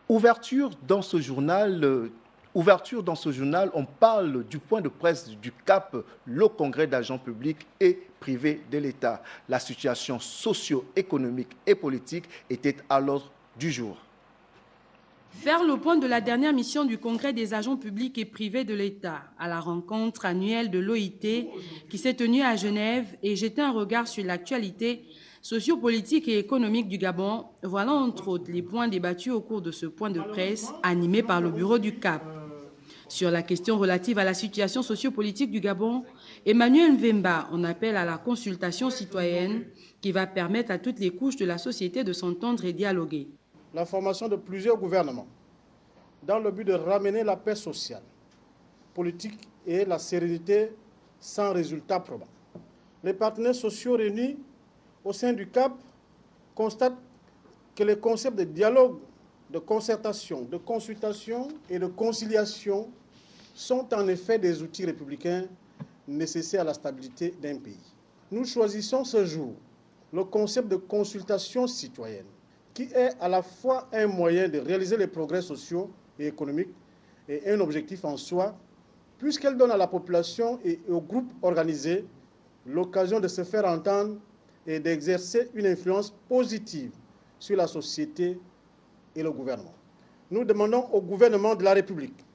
Ouverture dans ce journal, on parle du point de presse du CAP, le Congrès d'agents publics et privés de l'État. La situation socio-économique et politique était à l'ordre du jour. Faire le point de la dernière mission du Congrès des agents publics et privés de l'État à la rencontre annuelle de l'OIT qui s'est tenue à Genève et jeter un regard sur l'actualité sociopolitique et économique du Gabon, voilà entre autres les points débattus au cours de ce point de presse animé par le bureau du CAP. Sur la question relative à la situation sociopolitique du Gabon, Emmanuel Mvemba en appelle à la consultation citoyenne qui va permettre à toutes les couches de la société de s'entendre et dialoguer. La formation de plusieurs gouvernements dans le but de ramener la paix sociale, politique et la sérénité sans résultat probant. Les partenaires sociaux réunis au sein du CAP constatent que les concepts de dialogue, de concertation, de consultation et de conciliation sont en effet des outils républicains nécessaires à la stabilité d'un pays. Nous choisissons ce jour le concept de consultation citoyenne, qui est à la fois un moyen de réaliser les progrès sociaux et économiques et un objectif en soi, puisqu'elle donne à la population et aux groupes organisés l'occasion de se faire entendre et d'exercer une influence positive sur la société et le gouvernement. Nous demandons au gouvernement de la République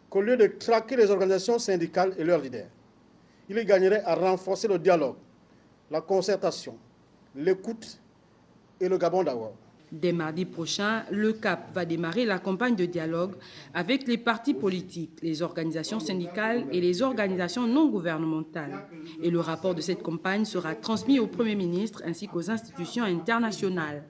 qu'au lieu de traquer les organisations syndicales et leurs leaders, il gagnerait à renforcer le dialogue, la concertation, l'écoute et le Gabon d'abord. Dès mardi prochain, le CAP va démarrer la campagne de dialogue avec les partis politiques, les organisations syndicales et les organisations non gouvernementales. Et le rapport de cette campagne sera transmis au Premier ministre ainsi qu'aux institutions internationales.